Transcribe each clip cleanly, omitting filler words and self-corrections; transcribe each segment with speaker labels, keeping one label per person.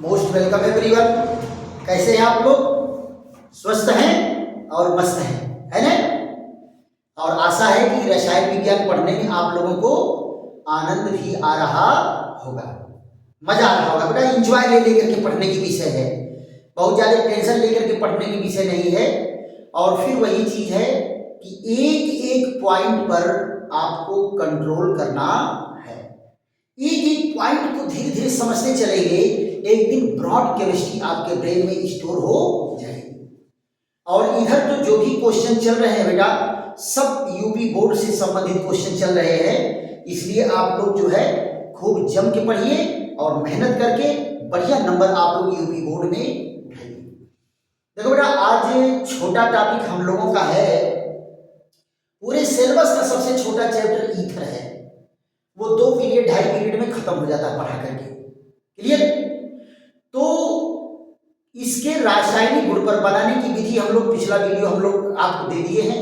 Speaker 1: Most welcome everyone. कैसे हैं आप लोग? स्वस्थ हैं और मस्त हैं, है ना? और आशा है कि रसायन विज्ञान पढ़ने में आप लोगों को आनंद भी आ रहा होगा, मजा आ रहा होगा। बेटा इंजॉय लेकर के पढ़ने की विषय है, बहुत ज़्यादा टेंशन लेकर के पढ़ने की विषय नहीं है। और फिर वही चीज़ है कि एक एक पॉइंट पर आपको कंट्रोल करना है। एक एक पॉइंट को धीरे धीरे समझते चलेंगे, एक दिन ब्रॉड केमिस्ट्री आपके ब्रेन में स्टोर हो जाएगी। और इधर तो जो भी क्वेश्चन चल रहे हैं बेटा, सब यूपी बोर्ड से संबंधित क्वेश्चन चल रहे हैं। इसलिए आप लोग जो है खूब जम के पढ़िए और मेहनत करके बढ़िया नंबर आप लोग यूपी बोर्ड में उठाइए। देखो बेटा, आज छोटा टॉपिक हम लोगों का है, पूरे सिलेबस का सबसे छोटा चैप्टर ईथर है। वो 2 पीरियड 2.5 पीरियड में खत्म हो जाता है पढ़ा करके। क्लियर? तो इसके रासायनिक गुण पर बनाने की विधि हम लोग पिछला वीडियो हम लोग आपको दे दिए हैं,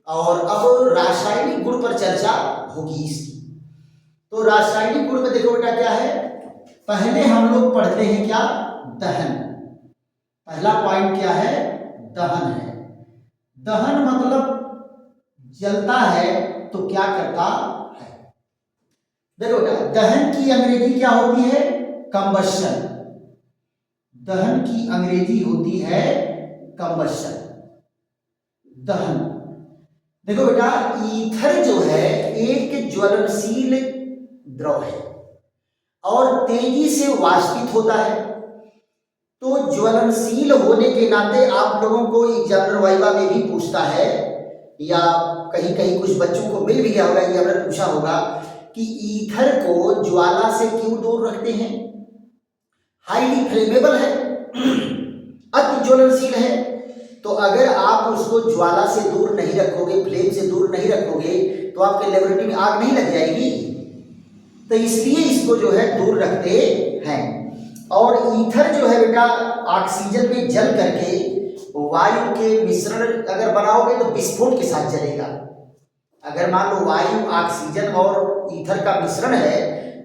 Speaker 1: और अब रासायनिक गुण पर चर्चा होगी इसकी। तो रासायनिक गुण में देखो बेटा क्या है, पहले हम लोग पढ़ते हैं क्या? दहन। पहला पॉइंट क्या है? दहन है। दहन मतलब जलता है तो क्या करता है? देखो बेटा, दहन की अंग्रेजी क्या होती है? कंबशन। दहन की अंग्रेजी होती है कंबशन। दहन। देखो बेटा, ईथर जो है एक ज्वलनशील द्रव है और तेजी से वाष्पित होता है। तो ज्वलनशील होने के नाते आप लोगों को एग्जामिनर वाइवा में भी पूछता है, या कहीं कहीं कुछ बच्चों को मिल भी गया होगा, एग्जामिनर पूछा होगा कि ईथर को ज्वाला से क्यों दूर रखते हैं? हाईली फ्लेमेबल है, अति ज्वलनशील है। तो अगर आप उसको ज्वाला से दूर नहीं रखोगे, फ्लेम से दूर नहीं रखोगे, तो आपके लेबोरेटरी में आग नहीं लग जाएगी। तो इसलिए इसको जो है दूर रखते हैं। और ईथर जो है बेटा ऑक्सीजन में जल करके वायु के मिश्रण अगर बनाओगे तो विस्फोट के साथ जलेगा। अगर मान लो वायु, ऑक्सीजन और ईथर का मिश्रण है,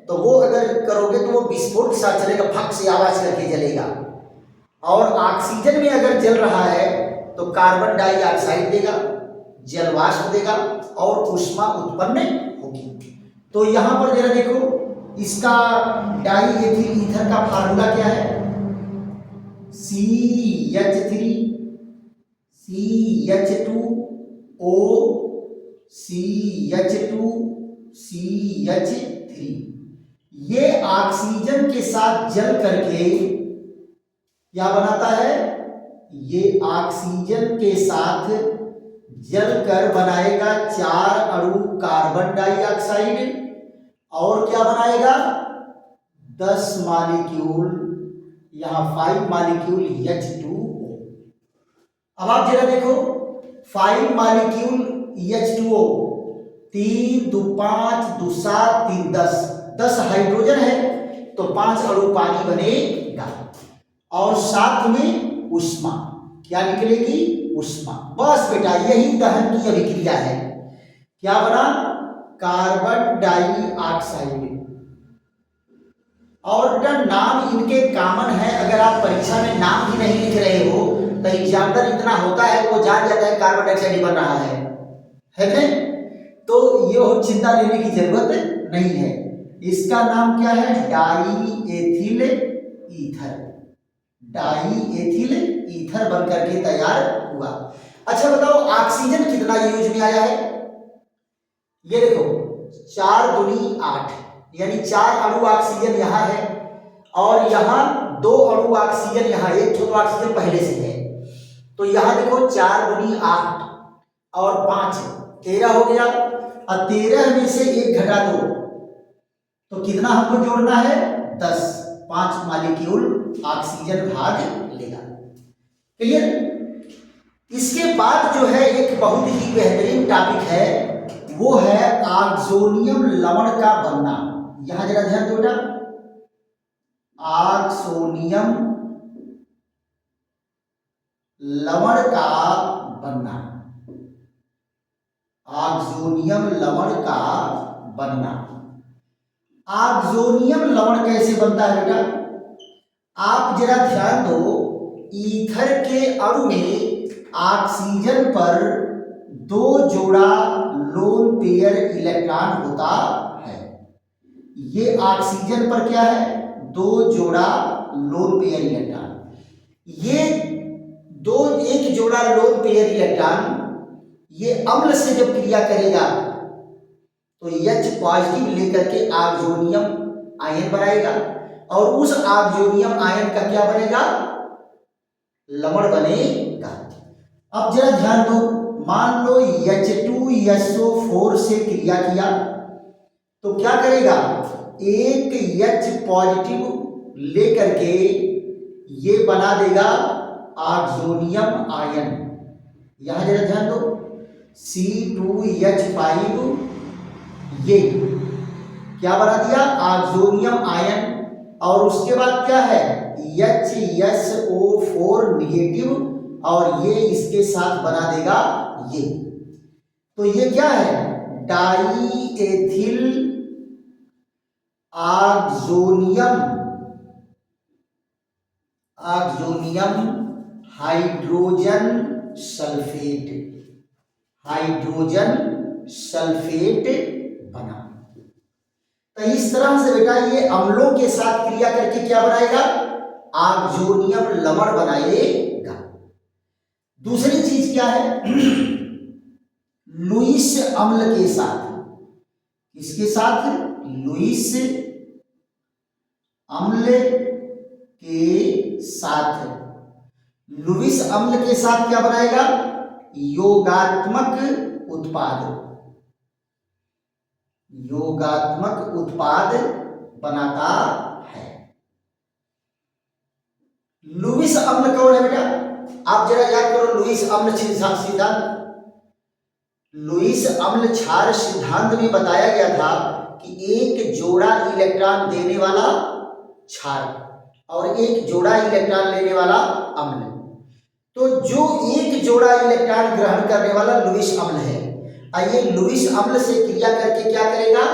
Speaker 1: तो वो अगर करोगे तो वो विस्फोट के साथ चलेगा, फक से आवाज करके जलेगा। और ऑक्सीजन में अगर जल रहा है तो कार्बन डाइऑक्साइड देगा, जलवाष्प देगा और ऊष्मा उत्पन्न होगी। तो यहां पर जरा देखो, इसका डाई एथिल ईथर का फार्मूला क्या है? CH3 CH2O CH2 CH3। ये ऑक्सीजन के साथ जल करके क्या बनाता है? ये ऑक्सीजन के साथ जलकर बनाएगा 4 अणु कार्बन डाइऑक्साइड, और क्या बनाएगा? 10 मॉलिक्यूल, यहां 5 मॉलिक्यूल H2O। अब आप जरा देखो, 5 मॉलिक्यूल H2O, 3 2 5 2 7 3 10 हाइड्रोजन है, तो 5 अणु पानी बनेगा, और साथ में ऊष्मा क्या निकलेगी? ऊष्मा। बस बेटा यही दहन की अभिक्रिया है। क्या बना? Carbon dioxide. और बेटा नाम इनके कॉमन है, अगर आप परीक्षा में नाम भी नहीं लिख रहे हो तो एग्जामिनर इतना होता है वो जान जाता है कार्बन डाइऑक्साइड बन रहा है नहीं? तो ये हो चिंता लेने की जरूरत नहीं है। इसका नाम क्या है? Die ethyl ether. Die ethyl ether बन करके तैयार हुआ। अच्छा बताओ, ऑक्सीजन कितना यूज में आया है? ये देखो, 4 दूनी 8, यानी 4 अणु ऑक्सीजन यहां है, और यहां 2 अणु ऑक्सीजन यहां, एक तो ऑक्सीजन पहले से है। तो यहां देखो 4 दूनी 8 और 5 13 हो गया, और 13 में से 1 घटा दो तो कितना हमको जोड़ना है? 10। 5 मॉलिक्यूल ऑक्सीजन भाग लेगा। क्लियर? इसके बाद जो है एक बहुत ही बेहतरीन टॉपिक है, वो है ऑक्सोनियम लवण का बनना। यहां जरा ध्यान दो बेटा, ऑक्सोनियम लवण का बनना। ऑक्सोनियम लवण का बनना। ऑक्सोनियम लवण कैसे बनता है बेटा? आप जरा ध्यान दो, ईथर के अणु में ऑक्सीजन पर 2 जोड़ा लोन पेयर इलेक्ट्रॉन होता है। ये ऑक्सीजन पर क्या है, 2 जोड़ा लोन पेयर इलेक्ट्रॉन। ये एक जोड़ा लोन पेयर इलेक्ट्रॉन ये अम्ल से जब क्रिया करेगा तो H पॉजिटिव लेकर के ऑक्सोनियम आयन बनाएगा और उस ऑक्सोनियम आयन का क्या बनेगा, लवण बनेगा। अब जरा ध्यान दो, मान लो H2SO4 से क्रिया किया तो क्या करेगा, एक H पॉजिटिव लेकर के ये बना देगा ऑक्सोनियम आयन। यहां जरा ध्यान दो, C2H5 ये क्या बना दिया, ऑक्सोनियम आयन। और उसके बाद क्या है, HSO4 निगेटिव और ये इसके साथ बना देगा ये। तो ये क्या है, die ethyl oxonium hydrogen sulphate बना। तो इस तरह से बेटा ये अम्लों के साथ क्रिया करके क्या बनाएगा, ऑक्सोनियम लवण बनाएगा। दूसरी चीज क्या है, लुईस अम्ल के साथ, किसके साथ, लुईस अम्ल के साथ, लुईस अम्ल के साथ क्या बनाएगा, योगात्मक उत्पाद बनाता है। लुईस अम्ल कौन है बेटा, आप जरा याद करो लुईस अम्ल सिद्धांत। लुईस अम्ल क्षार सिद्धांत में बताया गया था कि एक जोड़ा इलेक्ट्रॉन देने वाला क्षार और एक जोड़ा इलेक्ट्रॉन लेने वाला अम्ल। तो जो एक जोड़ा इलेक्ट्रॉन ग्रहण करने वाला लुईस अम्ल है, ये लुईस अम्ल से क्रिया करके क्या करेगा,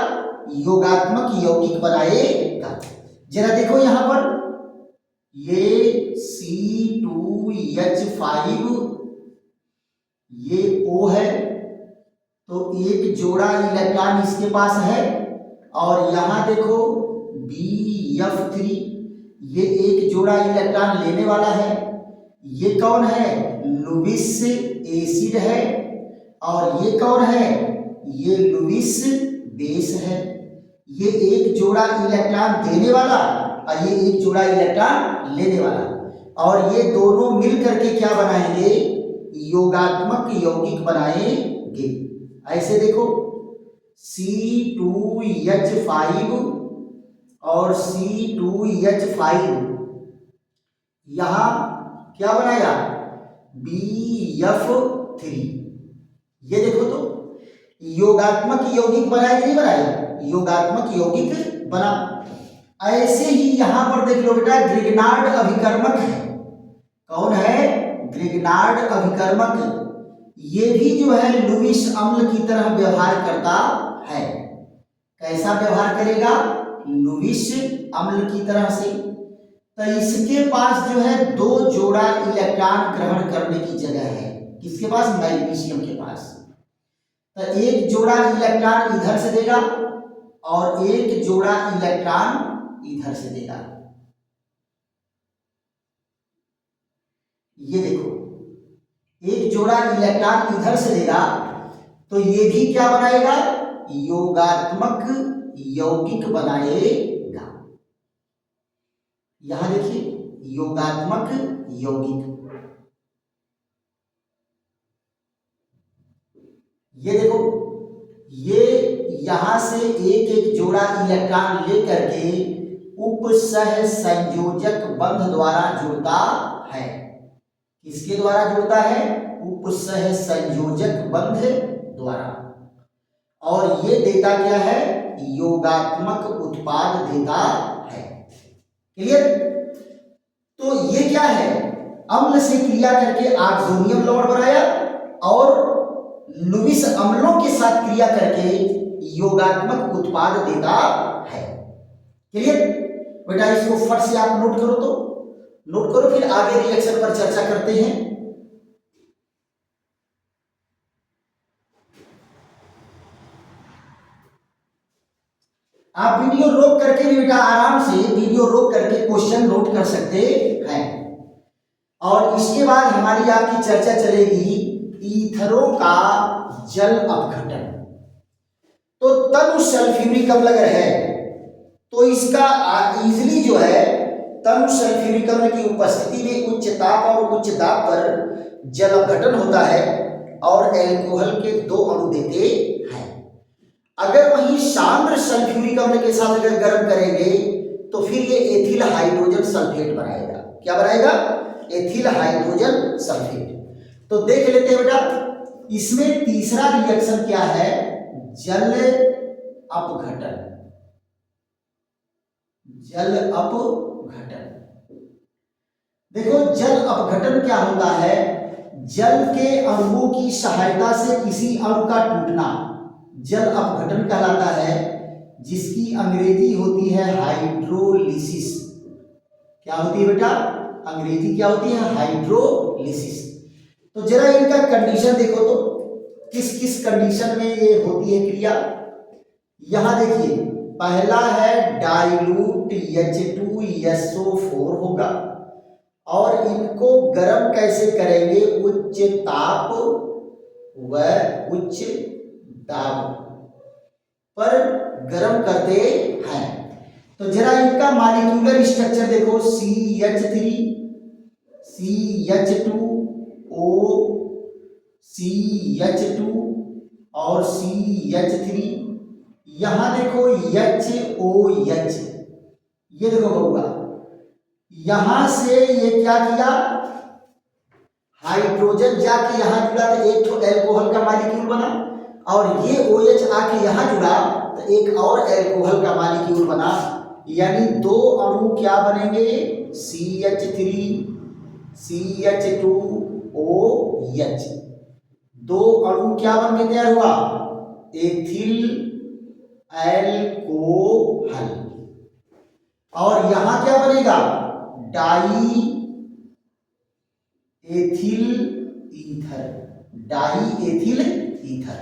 Speaker 1: योगात्मक यौगिक बनाएगा। जरा देखो यहां पर ये C2H5 ये O है, तो एक जोड़ा इलेक्ट्रॉन इसके पास है। और यहां देखो BF3 ये एक जोड़ा इलेक्ट्रॉन लेने वाला है। ये कौन है, लुईस एसिड है। और ये कौन है, ये लुईस बेस है। ये एक जोड़ा इलेक्ट्रॉन देने वाला और ये एक जोड़ा इलेक्ट्रॉन लेने वाला, और ये दोनों मिल करके क्या बनाएंगे, योगात्मक यौगिक बनाएंगे। ऐसे देखो C2H5 और C2H5 यहां क्या बनाएगा, BF3। ये देखो तो योगात्मक यौगिक बनाया कि नहीं बनाया, योगात्मक यौगिक बना। ऐसे ही यहां पर देख लो बेटा ग्रिग्नार्ड अभिकर्मक है। कौन है, ग्रिग्नार्ड अभिकर्मक। ये भी जो है लुईस अम्ल की तरह व्यवहार करता है। कैसा व्यवहार करेगा, लुईस अम्ल की तरह से। तो इसके पास जो है 2 जोड़ा इलेक्ट्रॉन ग्रहण करने की जगह है। किसके पास, मैग्नीशियम के पास। तो एक जोड़ा इलेक्ट्रॉन इधर से देगा और एक जोड़ा इलेक्ट्रॉन इधर से देगा। ये देखो एक जोड़ा इलेक्ट्रॉन इधर से देगा तो ये भी क्या बनाएगा, योगात्मक यौगिक बनाएगा। यहां देखिए योगात्मक यौगिक। ये देखो ये यहां से एक एक जोड़ा इलेक्ट्रॉन लेकर के उपसह संयोजक बंध द्वारा जुड़ता है। किसके द्वारा जुड़ता है, उपसह संयोजक बंध द्वारा। और ये देता क्या है, योगात्मक उत्पाद देता है। क्लियर। तो ये क्या है, अम्ल से क्रिया करके ऑक्सोनियम लवण बनाया और लुईस अम्लों के साथ क्रिया करके योगात्मक उत्पाद देता है। क्लियर बेटा, इसको फट से आप नोट करो तो नोट करो, फिर आगे रिएक्शन पर चर्चा करते हैं। आप वीडियो रोक करके भी बेटा आराम से वीडियो रोक करके क्वेश्चन नोट कर सकते हैं। और इसके बाद हमारी आपकी चर्चा चलेगी ईथरों का जल अपघटन। तो तनु सल्फ्यूरिक अम्ल अगर है तो इसका इजिली जो है तनु सल्फ्यूरिक अम्ल की उपस्थिति में उच्च ताप और उच्च दाब पर जल अपघटन होता है और एल्कोहल के 2 अणु देते हैं। अगर वहीं सांद्र सल्फ्यूरिक अम्ल के साथ अगर गर्म करेंगे तो फिर ये एथिल हाइड्रोजन सल्फेट बनाएगा। क्या बनाएगा? Ethyl hydrogen sulphate. तो देख लेते हैं बेटा, इसमें तीसरा रिएक्शन क्या है? जल अपघटन। जल अपघटन, देखो जल अपघटन क्या होता है? जल के अणुओं की सहायता से किसी अणु का टूटना जल अपघटन कहलाता है, जिसकी अंग्रेजी होती है हाइड्रोलिसिस। क्या होती है बेटा? अंग्रेजी क्या होती है? हाइड्रोलिसिस। तो जरा इनका कंडीशन देखो तो किस किस कंडीशन में ये होती है क्रिया। यहां देखिए, पहला है डाइल्यूट H2SO4 होगा और इनको गर्म कैसे करेंगे? उच्च ताप व उच्च दाब पर गर्म करते हैं। तो जरा इनका मॉलिक्यूलर स्ट्रक्चर देखो, CH3 CH2O CH2 और CH3। यहां देखो HOH, ये देखो बबुआ, यहां से ये क्या किया? हाइड्रोजन जाके यहां जुड़ा तो एक तो एल्कोहल का मॉलिक्यूल बना, और ये OH आके यहां जुड़ा तो एक और एल्कोहल का मॉलिक्यूल बना। यानी 2 अणु क्या बनेंगे? CH3 CH2OH। 2 अणु क्या बन के तैयार हुआ? Ethyl alcohol. और यहां क्या बनेगा? Die ethyl ether. Die ethyl ether.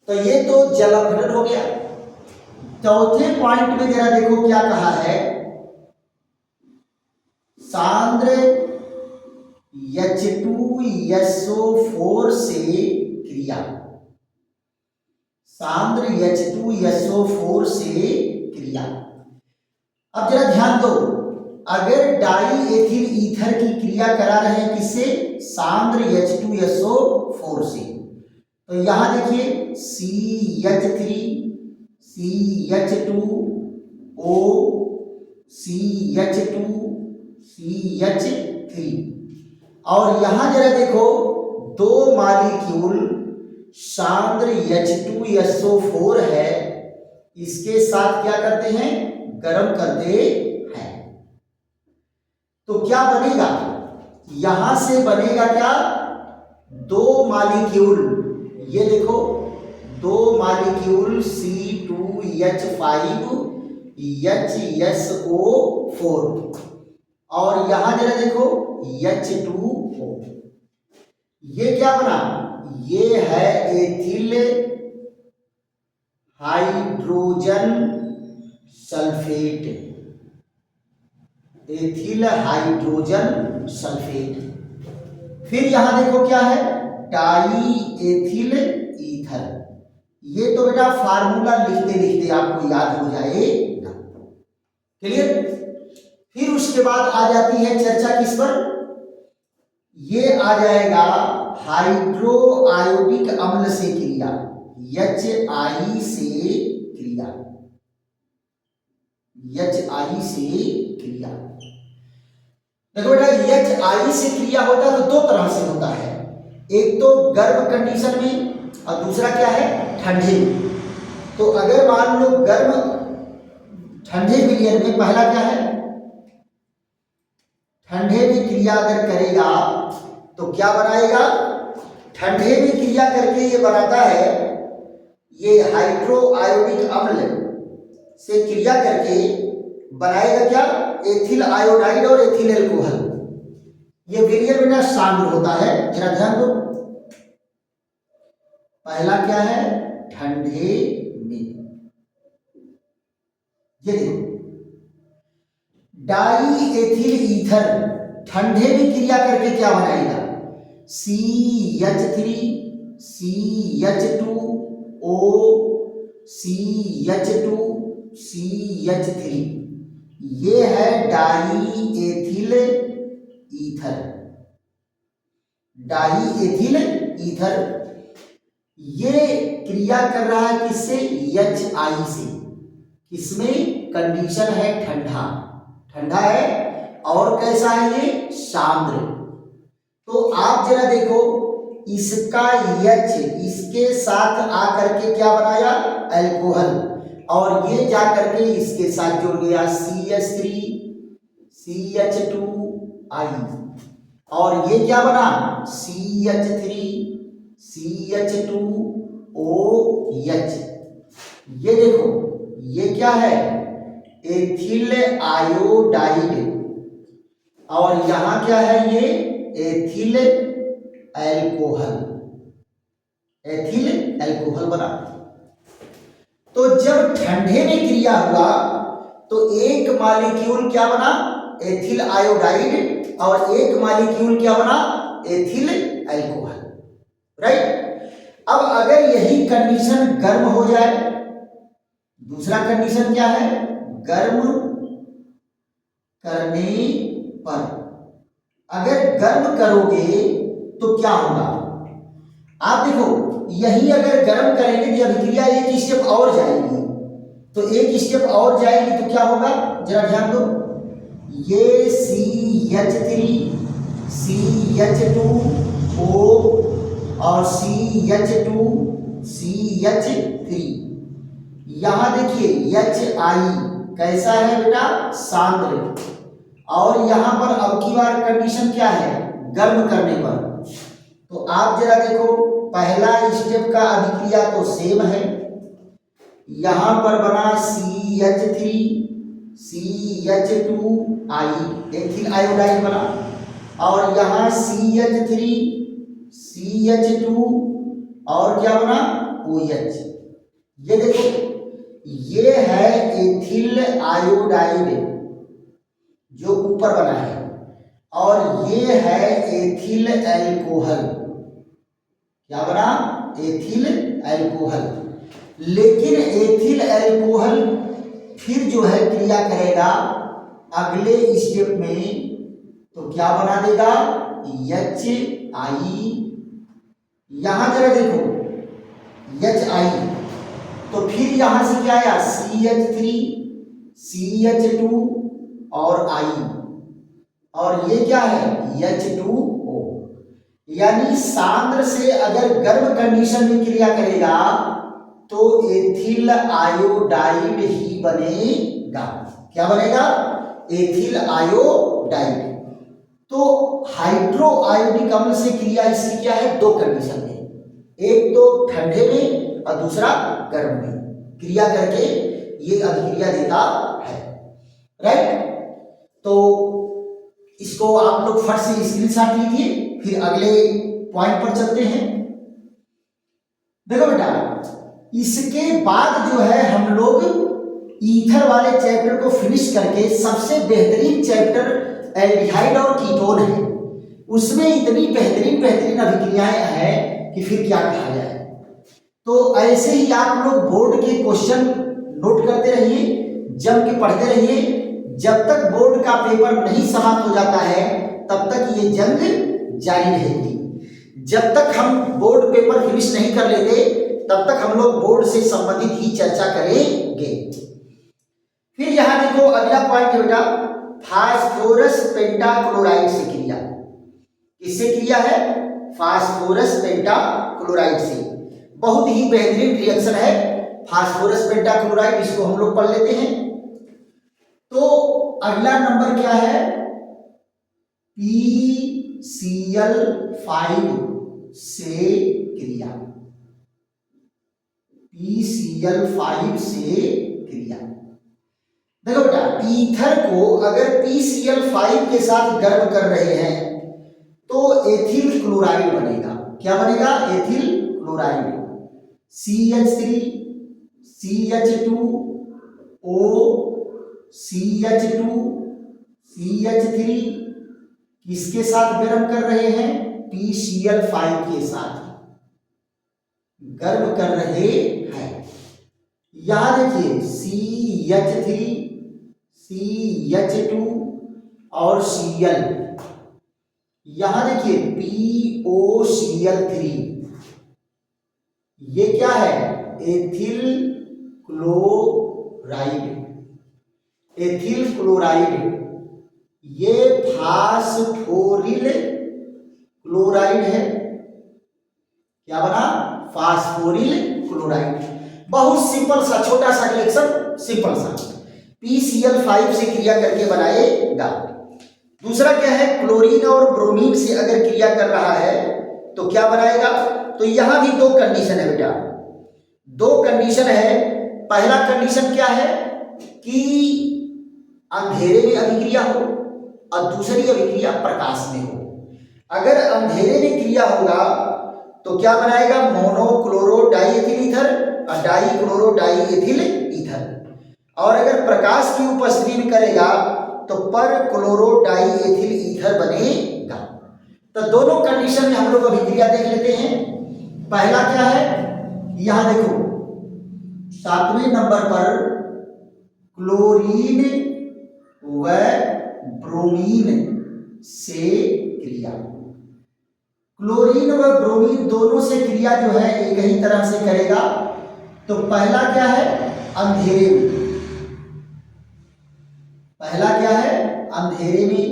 Speaker 1: तो ये तो जल अपघटन हो गया। चौथे पॉइंट में जरा देखो क्या कहा है? सांद्र H2SO4 से क्रिया। सांद्र H2SO4 से क्रिया। अब जरा ध्यान दो, अगर डाई एथिल ईथर की क्रिया करा रहे हैं किससे? सांद्र H2SO4 से। तो यहां देखिए CH3 CH2O CH2 CH3। और यहां जरा देखो 2 मॉलिक्यूल सांद्र H2SO4 है, इसके साथ क्या करते हैं? गर्म करते हैं। तो क्या बनेगा? यहां से बनेगा क्या? 2 मॉलिक्यूल, ये देखो 2 मॉलिक्यूल C2H5HSO4 और यहां जरा देखो H2O। ये क्या बना? ये है ethyl hydrogen sulphate. Ethyl hydrogen sulphate. फिर यहां देखो क्या है? Die ethyl ether. ये तो बेटा फार्मूला लिखते लिखते आपको याद हो जाएगा। क्लियर? फिर उसके बाद आ जाती है चर्चा किस पर? ये आ जाएगा हाइड्रो आयोडिक अम्ल से क्रिया। HI से क्रिया। HI से क्रिया। देखो बेटा, HI से क्रिया होता है तो 2 तरह से होता है। एक तो गर्म कंडीशन में और दूसरा क्या है? ठंडे में। तो अगर मान लो गर्म ठंडे विलयन में पहला क्या है? ठंडे में क्रिया अगर करेगा तो क्या बनाएगा? ठंडे में क्रिया करके ये बनाता है, ये हाइड्रो आयोडिक अम्ल से क्रिया करके बनाएगा क्या, एथिल आयोडाइड और एथिल एल्कोहल। ये विलियर बिना सांद्र होता है, जरा ध्यान दो। पहला क्या है, ठंडे में, ये देखो डाई एथिल ईथर ठंडे में क्रिया करके क्या बनाएगा, CH3 CH2O CH2 CH3, ये है die ethyl ether. Die ethyl ether ये क्रिया कर रहा है किससे, HI से। किसमें, कंडीशन है ठंडा, ठंडा है और कैसा है ये, सांद्र। तो आप जरा देखो, इसका H इसके साथ आकर के क्या बनाया, अल्कोहल, और ये जाकर के इसके साथ जुड़ गया CH3 CH2I, और ये क्या बना, CH3 CH2OH। ये देखो ये क्या है, एथिल आयोडाइड, और यहां क्या है, ये एथिल एल्कोहल, एथिल एल्कोहल बना। तो जब ठंडे में क्रिया हुआ तो एक मॉलिक्यूल क्या बना, एथिल आयोडाइड, और एक मॉलिक्यूल क्या बना, एथिल एल्कोहल, राइट। अब अगर यही कंडीशन गर्म हो जाए, दूसरा कंडीशन क्या है, गर्म करने पर, अगर गर्म करोगे तो क्या होगा, आप देखो यही अगर गर्म करेंगे तो अभिक्रिया एक स्टेप और जाएगी, तो एक स्टेप और जाएगी तो क्या होगा, जरा ध्यान दो, ये CH3 CH2O और CH2 CH3, यहां देखिए HI कैसा है बेटा, सांद्र, और यहां पर अब की बार कंडीशन क्या है, गर्म करने पर। तो आप जरा देखो, पहला स्टेप का अभिक्रिया तो सेम है, यहां पर बना CH3 CH2I एथिल आयोडाइड बना, और यहां CH3 CH2 और क्या बना, OH। ये देखो ये है एथिल आयोडाइड जो ऊपर बना है, और ये है एथिल एल्कोहल, क्या बना, एथिल एल्कोहल। लेकिन एथिल एल्कोहल फिर जो है क्रिया करेगा अगले स्टेप में, तो क्या बना देगा, HI। यहां जरा देखो HI, तो फिर यहां से क्या आया, CH3 CH2 और I, और ये क्या है, H2O। यानी सांद्र से अगर गर्म कंडीशन में क्रिया करेगा तो एथिल आयोडाइड ही बनेगा, क्या बनेगा, एथिल आयोडाइड। तो हाइड्रो आयोडिक अम्ल से क्रिया इसकी क्या है, दो कंडीशन में, एक तो ठंडे में और दूसरा गर्म में क्रिया करके ये अभिक्रिया देता है, राइट। तो इसको आप लोग फट से स्क्रीनशॉट लीजिए, फिर अगले पॉइंट पर चलते हैं। देखो बेटा, इसके बाद जो है हम लोग ईथर वाले चैप्टर को फिनिश करके सबसे बेहतरीन चैप्टर एल्डिहाइड और कीटोन है, उसमें इतनी बेहतरीन बेहतरीन अभिक्रियाएं हैं कि फिर क्या कहा जाए। तो ऐसे ही आप लोग बोर्ड के क्वेश्चन नोट करते रहिए, जम के पढ़ते रहिए, जब तक बोर्ड का पेपर नहीं समाप्त हो जाता है तब तक ये जंग जारी रहेगी। जब तक हम बोर्ड पेपर फिनिश नहीं कर लेते तब तक हम लोग बोर्ड से संबंधित ही चर्चा करेंगे। फिर यहां देखो अगला पॉइंट है बेटा, फास्फोरस पेंटाक्लोराइड से क्रिया। किससे क्रिया है, फास्फोरस पेंटाक्लोराइड से। बहुत ही बेहतरीन रिएक्शन है फास्फोरस पेंटाक्लोराइड, इसको हम लोग पढ़ लेते हैं। तो अगला नंबर क्या है, PCl5 से क्रिया, PCl5 से क्रिया। देखो बेटा ईथर को अगर PCl5 के साथ गर्म कर रहे हैं तो एथिल क्लोराइड बनेगा। क्या बनेगा? Ethyl chloride. CH3 CH2O CH2 CH3 किसके साथ गर्म कर रहे हैं? PCl5 के साथ गर्म कर रहे हैं। यहां देखिए CH3 CH2 और Cl, यहां देखिए POCl3, ये क्या है? Ethyl chloride. एथिल क्लोराइड ये फास्फोरिल क्लोराइड है। क्या बना? फास्फोरिल क्लोराइड। बहुत सिंपल सा छोटा सा रिएक्शन, सिंपल सा PCl5 से क्रिया करके बनाएगा। दूसरा क्या है? क्लोरीन और ब्रोमीन से अगर क्रिया कर रहा है तो क्या बनाएगा? तो यहां भी दो कंडीशन है बेटा, दो कंडीशन है। पहला कंडीशन क्या है कि अंधेरे में अभिक्रिया हो और दूसरी अभिक्रिया प्रकाश में हो। अगर अंधेरे में क्रिया होगा तो क्या बनाएगा? मोनोक्लोरो डाइएथिल ईथर और डाइक्लोरो डाइएथिल ईथर। और अगर प्रकाश की उपस्थिति में करेगा तो पर क्लोरो डाइएथिल ईथर बनेगा। तो दोनों कंडीशन में हम लोग अभिक्रिया देख लेते हैं। पहला क्या है? यहां देखो 7वें नंबर पर क्लोरीन व ब्रोमीन से क्रिया। क्लोरीन व ब्रोमीन दोनों से क्रिया जो है एक ही तरह से करेगा। तो पहला क्या है? अंधेरे में। पहला क्या है? अंधेरे में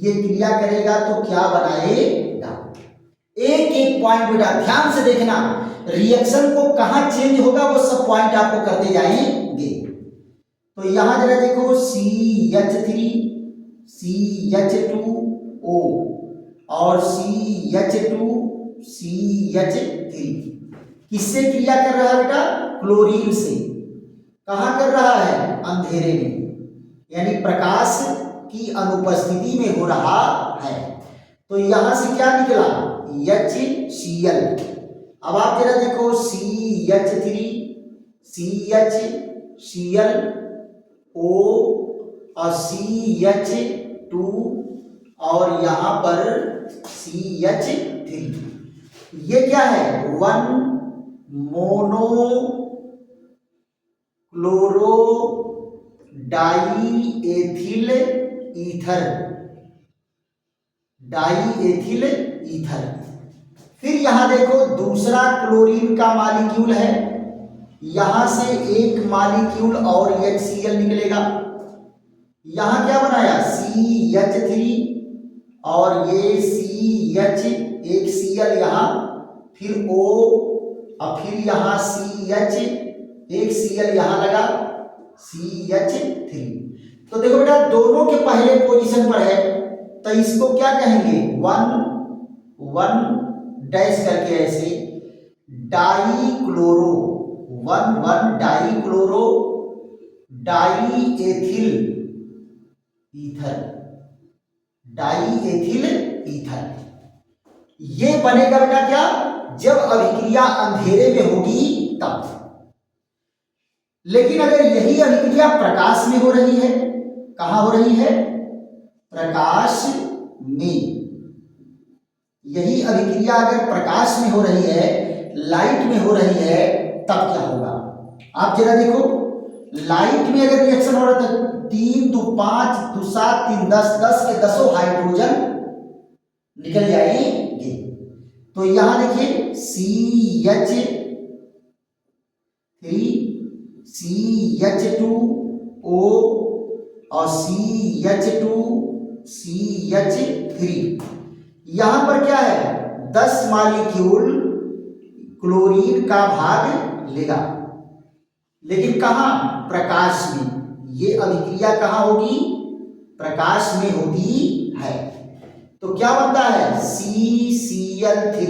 Speaker 1: ये क्रिया करेगा तो क्या बनाएगा? एक एक पॉइंट बेटा ध्यान से देखना, रिएक्शन को कहां चेंज होगा वो सब पॉइंट आपको करते जाएंगे। तो यहां जरा देखो CH3 CH2O और CH2 CH3 किससे क्रिया कर रहा है बेटा? क्लोरीन से। कहां कर रहा है? अंधेरे में, यानी प्रकाश की अनुपस्थिति में हो रहा है। तो यहां से क्या निकला? HCl। अब आप जरा देखो CH3 CHCl O और CH2 और यहां पर CH3, ये क्या है? 1 monochloro diethyl ether. Diethyl ether. फिर यहां देखो दूसरा क्लोरीन का मॉलिक्यूल है, यहां से एक मॉलिक्यूल और HCl निकलेगा। यहां क्या बनाया? CH3 और ये CH, एक Cl यहां, फिर O और फिर यहां CH, एक Cl यहां लगा, CH3। तो देखो बेटा दोनों के पहले पोजीशन पर है तो इसको क्या कहेंगे? 1 डैश करके ऐसे dichloro 1 dichloro diethyl ether. Diethyl ether ये बनेगा बेटा क्या? जब अभिक्रिया अंधेरे में होगी तब। लेकिन अगर यही अभिक्रिया प्रकाश में हो रही है, कहां हो रही है? प्रकाश में। यही अभिक्रिया अगर प्रकाश में हो रही है, लाइट में हो रही है, तब क्या होगा? आप जरा देखो, लाइट में अगर रिएक्शन हो रहा था 3 2 5 2 7 3 10 10 के 10 हाइड्रोजन निकल जाएंगे। तो यहां देखिए CH3 CH2O और CH2 CH3, यहां पर क्या है? 10 मॉलिक्यूल क्लोरीन का भाग लेगा, लेकिन कहां? प्रकाश में। ये अभिक्रिया कहां होगी? प्रकाश में होती है। तो क्या बनता है? CCl3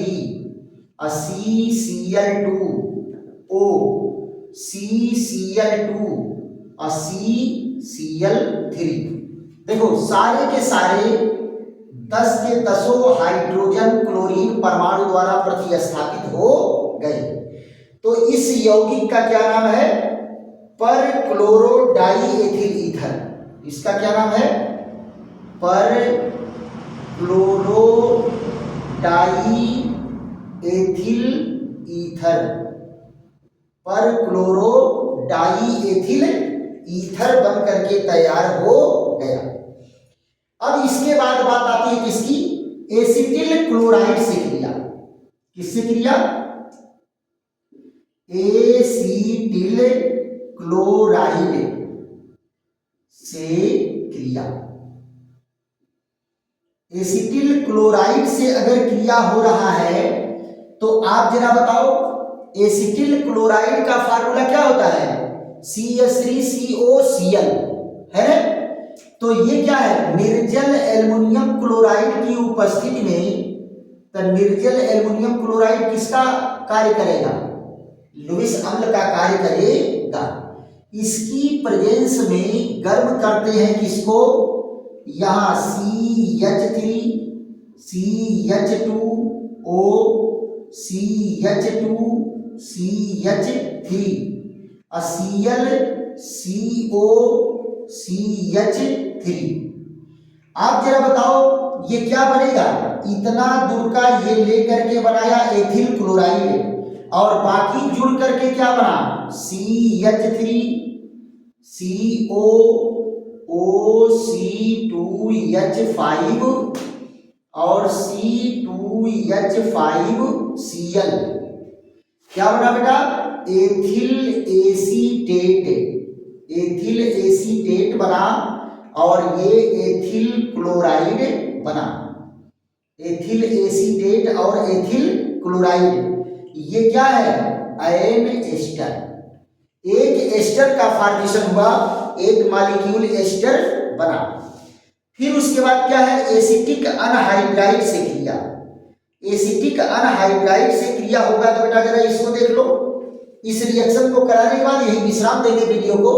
Speaker 1: और CCl2O CCl2 और CCl3। देखो सारे के सारे 10 के 10 हाइड्रोजन क्लोरीन परमाणु द्वारा प्रतिस्थापित हो गए। तो इस यौगिक का क्या नाम है? पर क्लोरो डाई एथिल ईथर। इसका क्या नाम है? पर क्लोरो डाई एथिल ईथर। पर क्लोरो डाई एथिल ईथर बन करके तैयार हो गया। अब इसके बाद बात आती है किसकी? एसिटिल क्लोराइड से क्रिया। किससे क्रिया? एसिटिल क्लोराइड से क्रिया। एसिटिल क्लोराइड से अगर क्रिया हो रहा है तो आप जरा बताओ, एसिटिल क्लोराइड का फार्मूला क्या होता है? CH3COCl है ना? तो ये क्या है? निर्जल एल्युमिनियम क्लोराइड की उपस्थिति में, तो निर्जल एल्युमिनियम क्लोराइड किसका कार्य करेगा? लुईस अम्ल का कार्य करेगा। इसकी प्रेजेंस में गर्म करते हैं किसको? यहां CH3 CH2O CH2 CH3 और Cl CO CH3। आप जरा बताओ ये क्या बनेगा? इतना दूर का ये लेकर के बनाया एथिल क्लोराइड और बाकी जुड़ करके क्या बना? CH3 CO OC2H5 और C2H5Cl। क्या बना बेटा? Ethyl acetate. एथिल एसीटेट बना और ये एथिल क्लोराइड बना। एथिल एसीटेट और एथिल क्लोराइड ये क्या है? आयन एस्टर। एक एस्टर का फॉर्मेशन हुआ, एक मॉलिक्यूल एस्टर बना। फिर उसके बाद क्या है? एसिटिक अनहाइड्राइड से क्रिया। एसिटिक अनहाइड्राइड से क्रिया होगा तो बेटा जरा इसको देख लो। इस रिएक्शन को कराने के बाद यही विश्राम देंगे वीडियो को,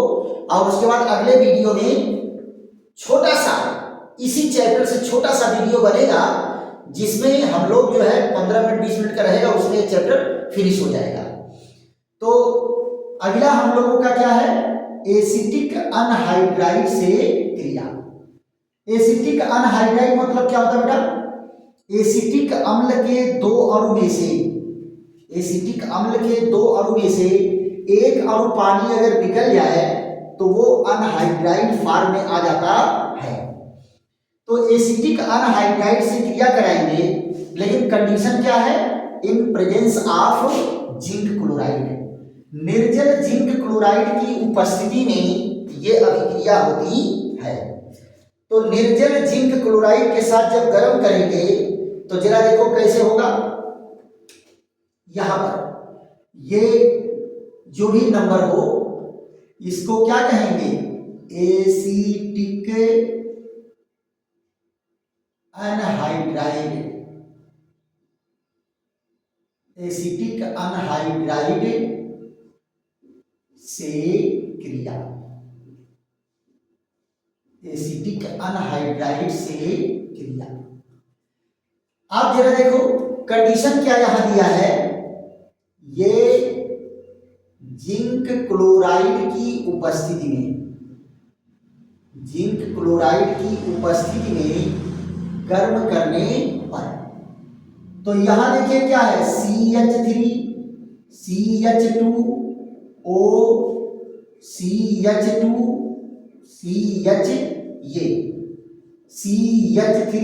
Speaker 1: और उसके बाद अगले वीडियो में छोटा सा इसी चैप्टर से छोटा सा वीडियो बनेगा जिसमें हम लोग जो है 15 मिनट 20 मिनट का रहेगा, उसमें चैप्टर फिनिश हो जाएगा। तो अगला हम लोगों का क्या है? एसिटिक अनहाइड्राइड से क्रिया। एसिटिक अनहाइड्राइड मतलब क्या होता है बेटा? एसिटिक अम्ल के दो अणु में से, एसिटिक अम्ल के दो अणु में से एक अणु पानी अगर निकल जाए तो वो अनहाइड्राइड फॉर्म में आ जाता है। तो एसिटिक अनहाइड्राइड से क्रिया कराएंगे, लेकिन कंडीशन क्या है? In presence of zinc chloride. निर्जल जिंक क्लोराइड की उपस्थिति में ये अभिक्रिया होती है। तो निर्जल जिंक क्लोराइड के साथ जब गर्म करेंगे तो जरा देखो कैसे होगा। यहां पर ये जो भी नंबर हो इसको क्या कहेंगे? Acetic anhydride. एसिटिक अनहाइड्राइड से क्रिया। एसिटिक अनहाइड्राइड से क्रिया। आप जरा देखो कंडीशन क्या यहां दिया है? ये जिंक क्लोराइड की उपस्थिति में, जिंक क्लोराइड की उपस्थिति में गर्म करने पर, तो यहां देखिए क्या है? CH3 CH2O CH2 CH, ये CH3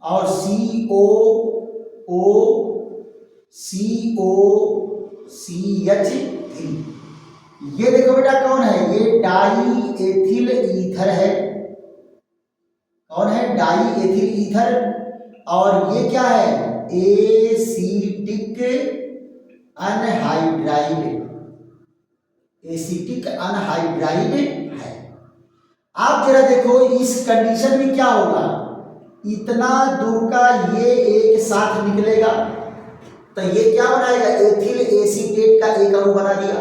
Speaker 1: और COO COCH3। ये देखो बेटा कौन है? ये डाई एथिल ईथर है। कौन है? Die ethyl ether. और ये क्या है? Acetic anhydride. एसिटिक अनहाइड्राइड है। आप जरा देखो इस कंडीशन में क्या होगा? इतना दूर का ये एक साथ निकलेगा तो ये क्या बनाएगा? एथिल एसीटेट का एक अणु बना दिया।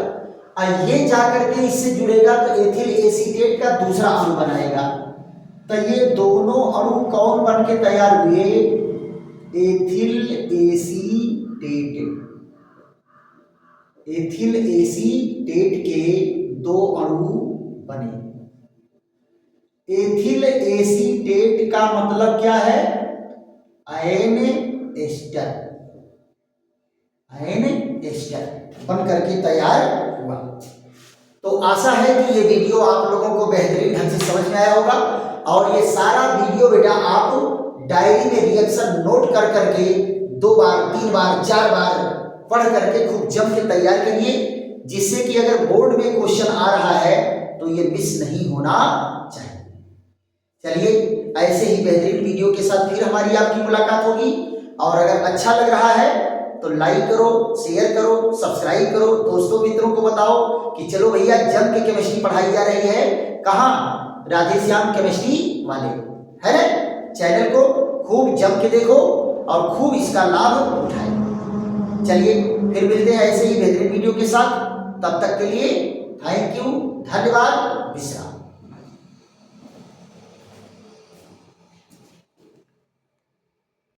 Speaker 1: और ये जाकर के इससे जुड़ेगा तो एथिल एसीटेट का दूसरा अणु बनाएगा। तो ये दोनों अणु कौन बन के तैयार हुए? Ethyl acetate. एथिल एसीटेट के दो अणु बने। एथिल एसीटेट का मतलब क्या है? आयन एस्टर। आयन एस्टर बन करके तैयार हुआ। तो आशा है कि ये वीडियो आप लोगों को बेहतरीन ढंग से समझ में आया होगा। और ये सारा वीडियो बेटा आप डायरी में रिएक्शन नोट कर करके 2 बार 3 बार 4 बार पढ़ करके खूब जम के तैयार करिए, जिससे कि अगर बोर्ड में क्वेश्चन आ रहा है तो ये मिस नहीं होना चाहिए। चलिए, ऐसे ही बेहतरीन वीडियो के साथ फिर हमारी आपकी मुलाकात होगी। और अगर अच्छा लग रहा है तो लाइक करो, शेयर करो, सब्सक्राइब करो, दोस्तों मित्रों को बताओ कि चलो भैया जम के केमिस्ट्री पढ़ाई जा रही है। कहाँ? राधेश्याम केमिस्ट्री वाले, है ना? चैनल को खूब जम के देखो और खूब इसका लाभ उठाए। चलिए, फिर मिलते हैं ऐसे ही बेहतरीन वीडियो के साथ। तब तक के लिए थैंक यू, धन्यवाद, विश्राम।